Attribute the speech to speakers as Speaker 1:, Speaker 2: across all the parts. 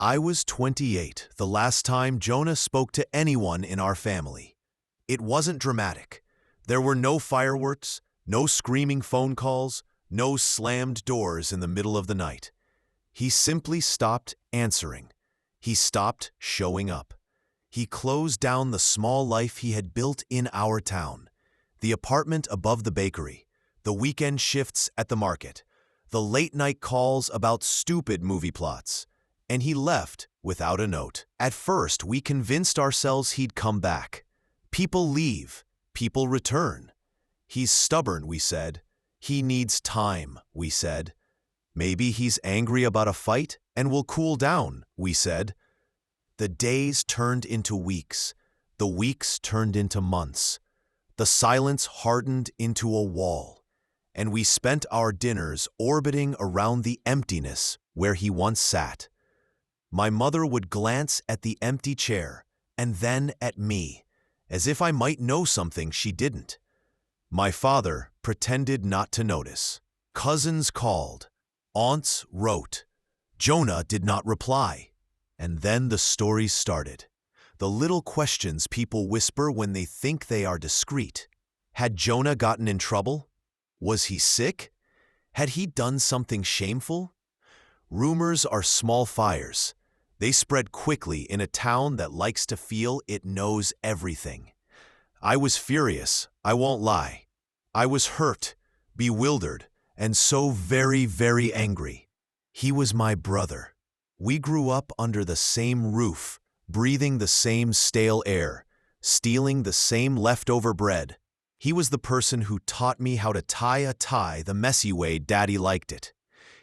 Speaker 1: I was 28 the last time Jonah spoke to anyone in our family. It wasn't dramatic. There were no fireworks, no screaming phone calls, no slammed doors in the middle of the night. He simply stopped answering. He stopped showing up. He closed down the small life he had built in our town. The apartment above the bakery, the weekend shifts at the market, the late-night calls about stupid movie plots. And he left without a note. At first, we convinced ourselves he'd come back. People leave. People return. He's stubborn, we said. He needs time, we said. Maybe he's angry about a fight and will cool down, we said. The days turned into weeks. The weeks turned into months. The silence hardened into a wall. And we spent our dinners orbiting around the emptiness where he once sat. My mother would glance at the empty chair and then at me, as if I might know something she didn't. My father pretended not to notice. Cousins called. Aunts wrote. Jonah did not reply. And then the stories started. The little questions people whisper when they think they are discreet. Had Jonah gotten in trouble? Was he sick? Had he done something shameful? Rumors are small fires. They spread quickly in a town that likes to feel it knows everything. I was furious, I won't lie. I was hurt, bewildered, and so very, very angry. He was my brother. We grew up under the same roof, breathing the same stale air, stealing the same leftover bread. He was the person who taught me how to tie a tie the messy way Daddy liked it.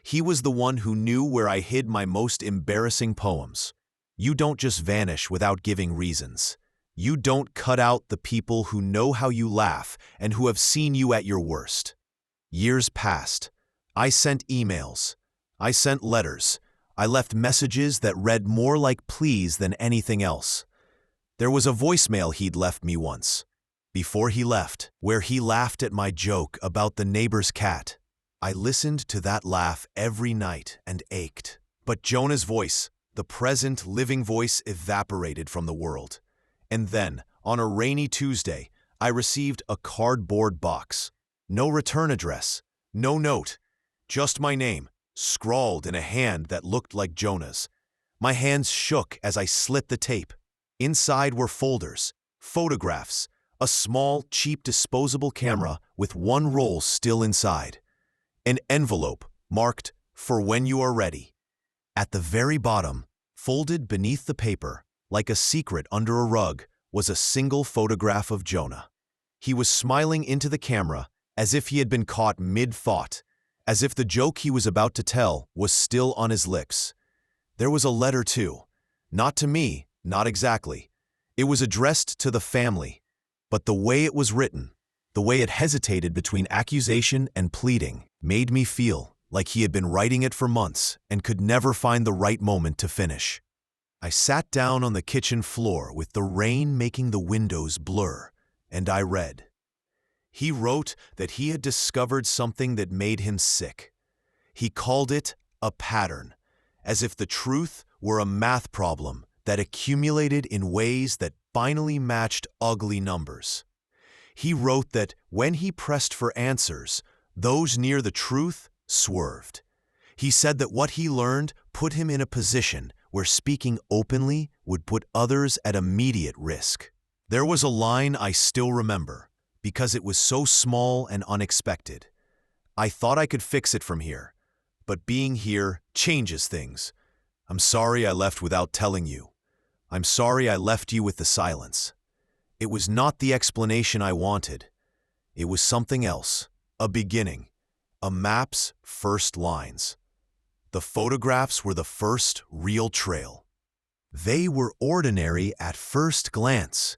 Speaker 1: He was the one who knew where I hid my most embarrassing poems. You don't just vanish without giving reasons. You don't cut out the people who know how you laugh and who have seen you at your worst. Years passed. I sent emails. I sent letters. I left messages that read more like pleas than anything else. There was a voicemail he'd left me once, before he left, where he laughed at my joke about the neighbor's cat. I listened to that laugh every night and ached. But Jonah's voice, the present living voice, evaporated from the world. And then, on a rainy Tuesday, I received a cardboard box. No return address, no note, just my name, scrawled in a hand that looked like Jonah's. My hands shook as I slit the tape. Inside were folders, photographs, a small, cheap disposable camera with one roll still inside. An envelope marked, "For when you are ready." At the very bottom, folded beneath the paper, like a secret under a rug, was a single photograph of Jonah. He was smiling into the camera as if he had been caught mid-thought, as if the joke he was about to tell was still on his lips. There was a letter too. Not to me, not exactly. It was addressed to the family, but the way it was written, the way it hesitated between accusation and pleading, made me feel like he had been writing it for months and could never find the right moment to finish. I sat down on the kitchen floor with the rain making the windows blur, and I read. He wrote that he had discovered something that made him sick. He called it a pattern, as if the truth were a math problem that accumulated in ways that finally matched ugly numbers. He wrote that when he pressed for answers, those near the truth swerved. He said that what he learned put him in a position where speaking openly would put others at immediate risk. There was a line I still remember, because it was so small and unexpected. I thought I could fix it from here, but being here changes things. I'm sorry I left without telling you. I'm sorry I left you with the silence. It was not the explanation I wanted. It was something else, a beginning, a map's first lines. The photographs were the first real trail. They were ordinary at first glance.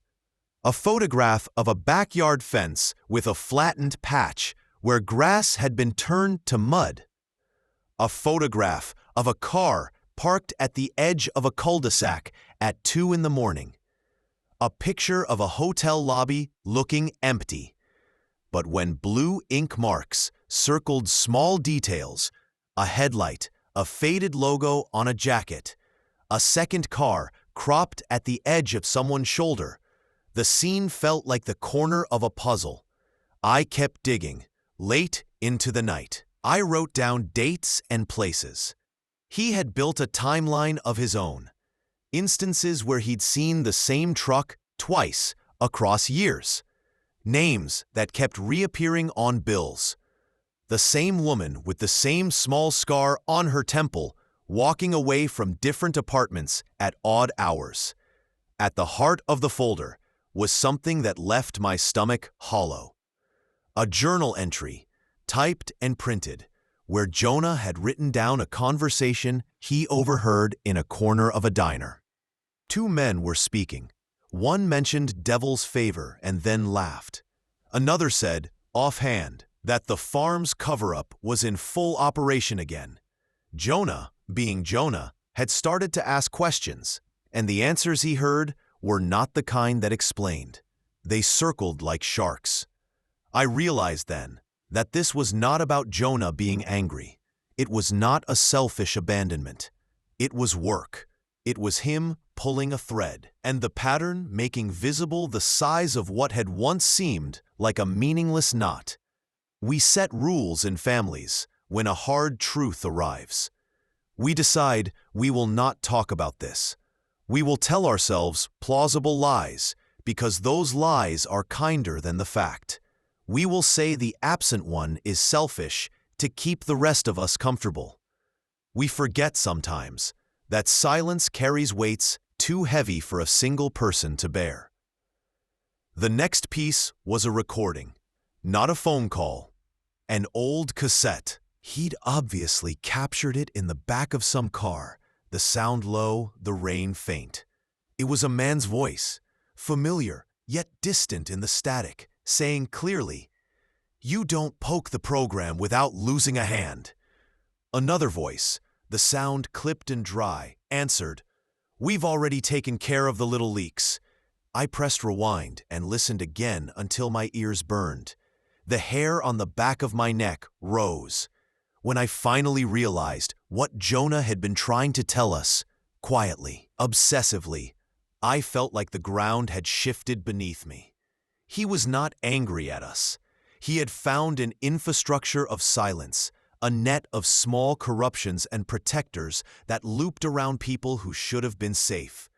Speaker 1: A photograph of a backyard fence with a flattened patch where grass had been turned to mud. A photograph of a car parked at the edge of a cul-de-sac at 2 in the morning. A picture of a hotel lobby looking empty. But when blue ink marks circled small details, a headlight, a faded logo on a jacket, A second car cropped at the edge of someone's shoulder. The scene felt like the corner of a puzzle. I kept digging, late into the night. I wrote down dates and places. He had built a timeline of his own. Instances where he'd seen the same truck twice across years. Names that kept reappearing on bills. The same woman with the same small scar on her temple, walking away from different apartments at odd hours. At the heart of the folder was something that left my stomach hollow. A journal entry, typed and printed, where Jonah had written down a conversation he overheard in a corner of a diner. Two men were speaking. One mentioned Devil's Favor and then laughed. Another said, offhand, that the farm's cover-up was in full operation again. Jonah, being Jonah, had started to ask questions, and the answers he heard were not the kind that explained. They circled like sharks. I realized then that this was not about Jonah being angry. It was not a selfish abandonment. It was work. It was him pulling a thread, and the pattern making visible the size of what had once seemed like a meaningless knot. We set rules in families when a hard truth arrives. We decide we will not talk about this. We will tell ourselves plausible lies because those lies are kinder than the fact. We will say the absent one is selfish to keep the rest of us comfortable. We forget sometimes that silence carries weights too heavy for a single person to bear. The next piece was a recording, not a phone call, an old cassette. He'd obviously captured it in the back of some car, the sound low, the rain faint. It was a man's voice, familiar yet distant in the static, saying clearly, "You don't poke the program without losing a hand." Another voice, the sound clipped and dry, answered, "We've already taken care of the little leaks." I pressed rewind and listened again until my ears burned. The hair on the back of my neck rose. When I finally realized what Jonah had been trying to tell us, quietly, obsessively, I felt like the ground had shifted beneath me. He was not angry at us. He had found an infrastructure of silence, a net of small corruptions and protectors that looped around people who should have been safe.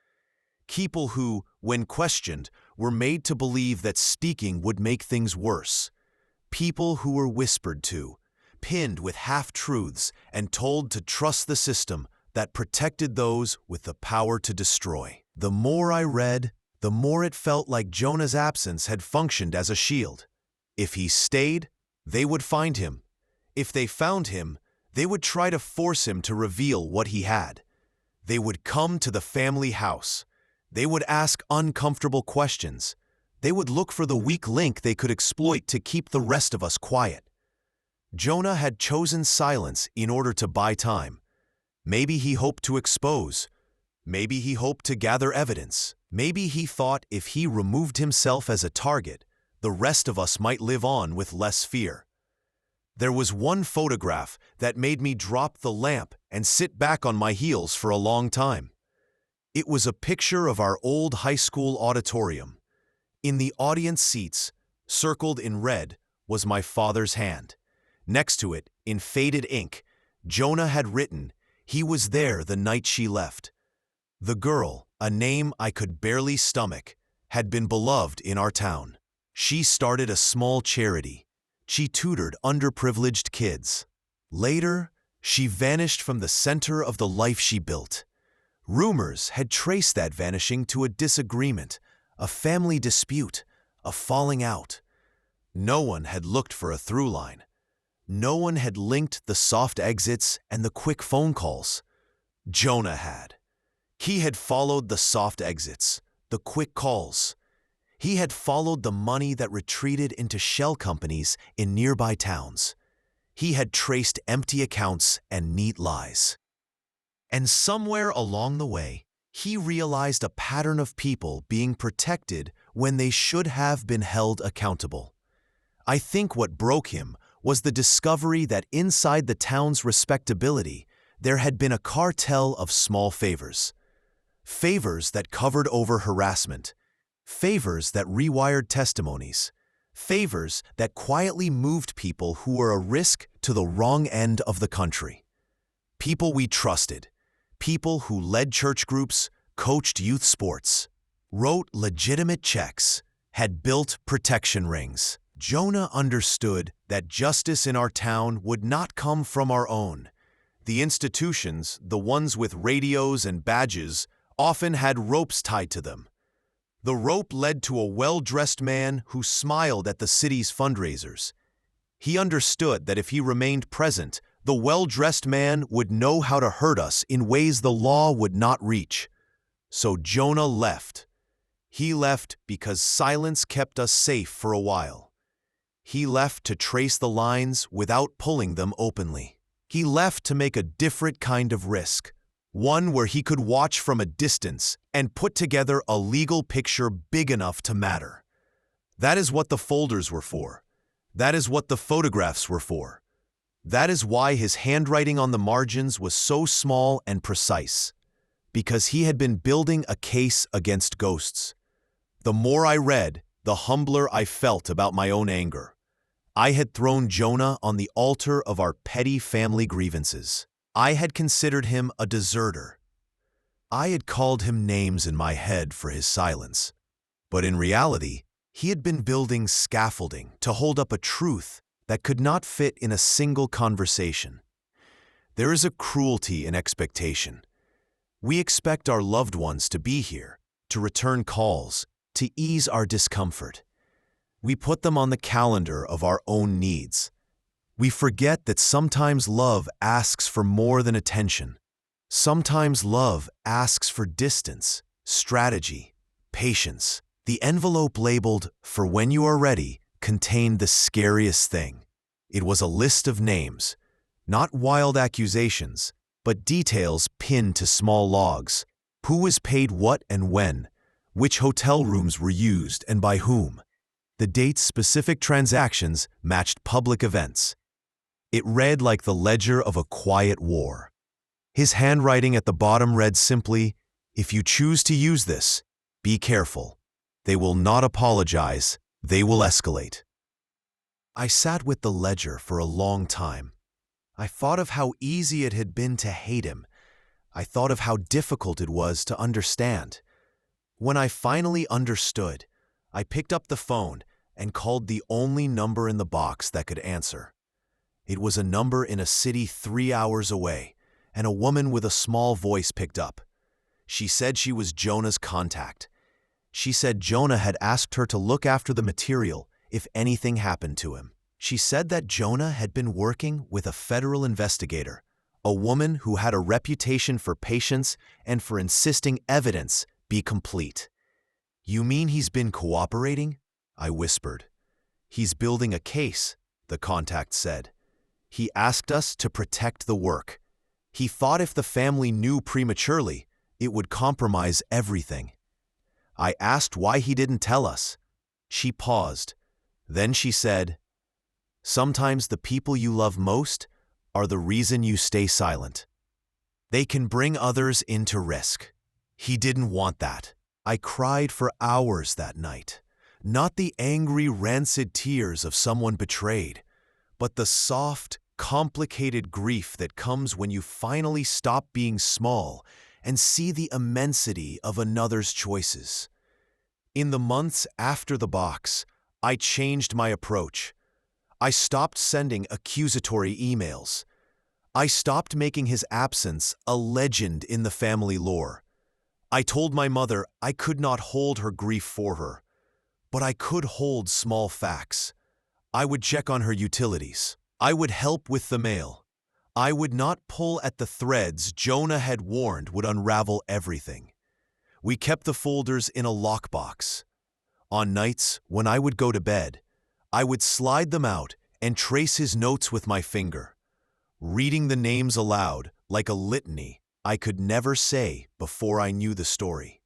Speaker 1: People who, when questioned, were made to believe that speaking would make things worse. People who were whispered to, pinned with half-truths and told to trust the system that protected those with the power to destroy. The more I read, the more it felt like Jonah's absence had functioned as a shield. If he stayed, they would find him. If they found him, they would try to force him to reveal what he had. They would come to the family house. They would ask uncomfortable questions. They would look for the weak link they could exploit to keep the rest of us quiet. Jonah had chosen silence in order to buy time. Maybe he hoped to expose. Maybe he hoped to gather evidence. Maybe he thought if he removed himself as a target, the rest of us might live on with less fear. There was one photograph that made me drop the lamp and sit back on my heels for a long time. It was a picture of our old high school auditorium. In the audience seats, circled in red, was my father's hand. Next to it, in faded ink, Jonah had written, "He was there the night she left." The girl, a name I could barely stomach, had been beloved in our town. She started a small charity. She tutored underprivileged kids. Later, she vanished from the center of the life she built. Rumors had traced that vanishing to a disagreement, a family dispute, a falling out. No one had looked for a through line. No one had linked the soft exits and the quick phone calls. Jonah had. He had followed the soft exits, the quick calls. He had followed the money that retreated into shell companies in nearby towns. He had traced empty accounts and neat lies. And somewhere along the way, he realized a pattern of people being protected when they should have been held accountable. I think what broke him was the discovery that inside the town's respectability, there had been a cartel of small favors. favors that covered over harassment, favors that rewired testimonies, favors that quietly moved people who were a risk to the wrong end of the country. People we trusted, people who led church groups, coached youth sports, wrote legitimate checks, had built protection rings. Jonah understood that justice in our town would not come from our own. The institutions, the ones with radios and badges, often had ropes tied to them. The rope led to a well-dressed man who smiled at the city's fundraisers. He understood that if he remained present, the well-dressed man would know how to hurt us in ways the law would not reach. So Jonah left. He left because silence kept us safe for a while. He left to trace the lines without pulling them openly. He left to make a different kind of risk, one where he could watch from a distance and put together a legal picture big enough to matter. That is what the folders were for. That is what the photographs were for. That is why his handwriting on the margins was so small and precise, because he had been building a case against ghosts. The more I read, the humbler I felt about my own anger. I had thrown Jonah on the altar of our petty family grievances. I had considered him a deserter. I had called him names in my head for his silence. But in reality, he had been building scaffolding to hold up a truth that could not fit in a single conversation. There is a cruelty in expectation. We expect our loved ones to be here, to return calls, to ease our discomfort. We put them on the calendar of our own needs. We forget that sometimes love asks for more than attention. Sometimes love asks for distance, strategy, patience. The envelope labeled, "For when you are ready," contained the scariest thing. It was a list of names, not wild accusations, but details pinned to small logs. Who was paid what and when? Which hotel rooms were used and by whom? The dates specific transactions matched public events. It read like the ledger of a quiet war. His handwriting at the bottom read simply, "If you choose to use this, be careful. They will not apologize. They will escalate." I sat with the ledger for a long time. I thought of how easy it had been to hate him. I thought of how difficult it was to understand. When I finally understood, I picked up the phone and called the only number in the box that could answer. It was a number in a city 3 hours away, and a woman with a small voice picked up. She said she was Jonah's contact. She said Jonah had asked her to look after the material if anything happened to him. She said that Jonah had been working with a federal investigator, a woman who had a reputation for patience and for insisting evidence be complete. "You mean he's been cooperating?" I whispered. "He's building a case," the contact said. "He asked us to protect the work. He thought if the family knew prematurely, it would compromise everything." I asked why he didn't tell us. She paused. Then she said, "Sometimes the people you love most are the reason you stay silent. They can bring others into risk." He didn't want that. I cried for hours that night. Not the angry, rancid tears of someone betrayed, but the soft, complicated grief that comes when you finally stop being small and see the immensity of another's choices. In the months after the box, I changed my approach. I stopped sending accusatory emails. I stopped making his absence a legend in the family lore. I told my mother I could not hold her grief for her, but I could hold small facts. I would check on her utilities. I would help with the mail. I would not pull at the threads Jonah had warned would unravel everything. We kept the folders in a lockbox. On nights when I would go to bed, I would slide them out and trace his notes with my finger, reading the names aloud like a litany I could never say before I knew the story.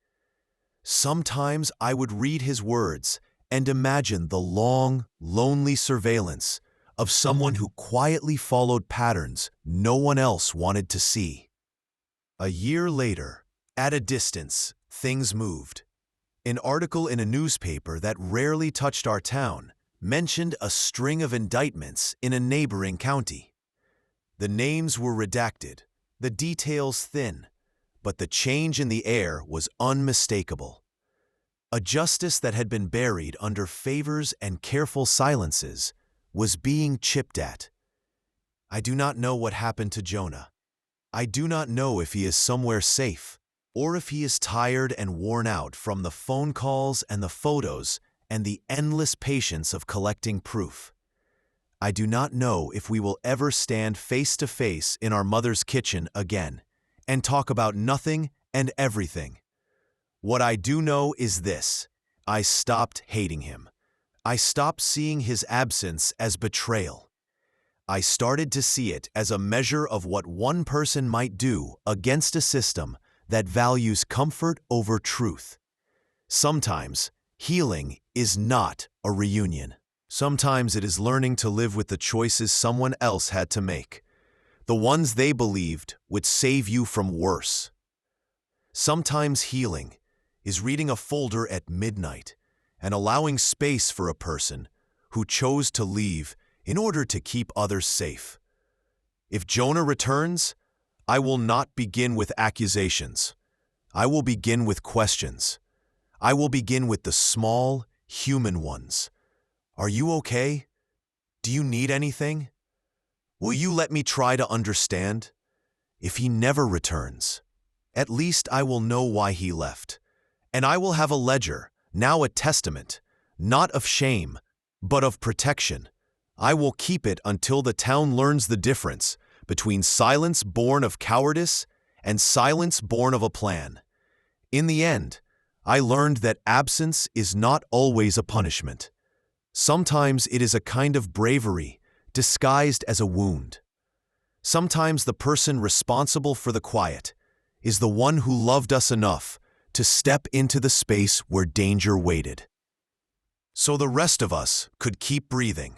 Speaker 1: Sometimes I would read his words and imagine the long, lonely surveillance of someone who quietly followed patterns no one else wanted to see. A year later, At a distance, things moved. An article in a newspaper that rarely touched our town mentioned a string of indictments in a neighboring county. The names were redacted, the details thin, but the change in the air was unmistakable. A justice that had been buried under favors and careful silences was being chipped at. I do not know what happened to Jonah. I do not know if he is somewhere safe, or if he is tired and worn out from the phone calls and the photos and the endless patience of collecting proof. I do not know if we will ever stand face to face in our mother's kitchen again and talk about nothing and everything. What I do know is this: I stopped hating him. I stopped seeing his absence as betrayal. I started to see it as a measure of what one person might do against a system that values comfort over truth. Sometimes, healing is not a reunion. Sometimes it is learning to live with the choices someone else had to make, the ones they believed would save you from worse. Sometimes healing is reading a folder at midnight and allowing space for a person who chose to leave in order to keep others safe. If Jonah returns, I will not begin with accusations. I will begin with questions. I will begin with the small, human ones. Are you okay? Do you need anything? Will you let me try to understand? If he never returns, at least I will know why he left. And I will have a ledger, now a testament, not of shame, but of protection. I will keep it until the town learns the difference between silence born of cowardice and silence born of a plan. In the end, I learned that absence is not always a punishment. Sometimes it is a kind of bravery disguised as a wound. Sometimes the person responsible for the quiet is the one who loved us enough to step into the space where danger waited, so the rest of us could keep breathing.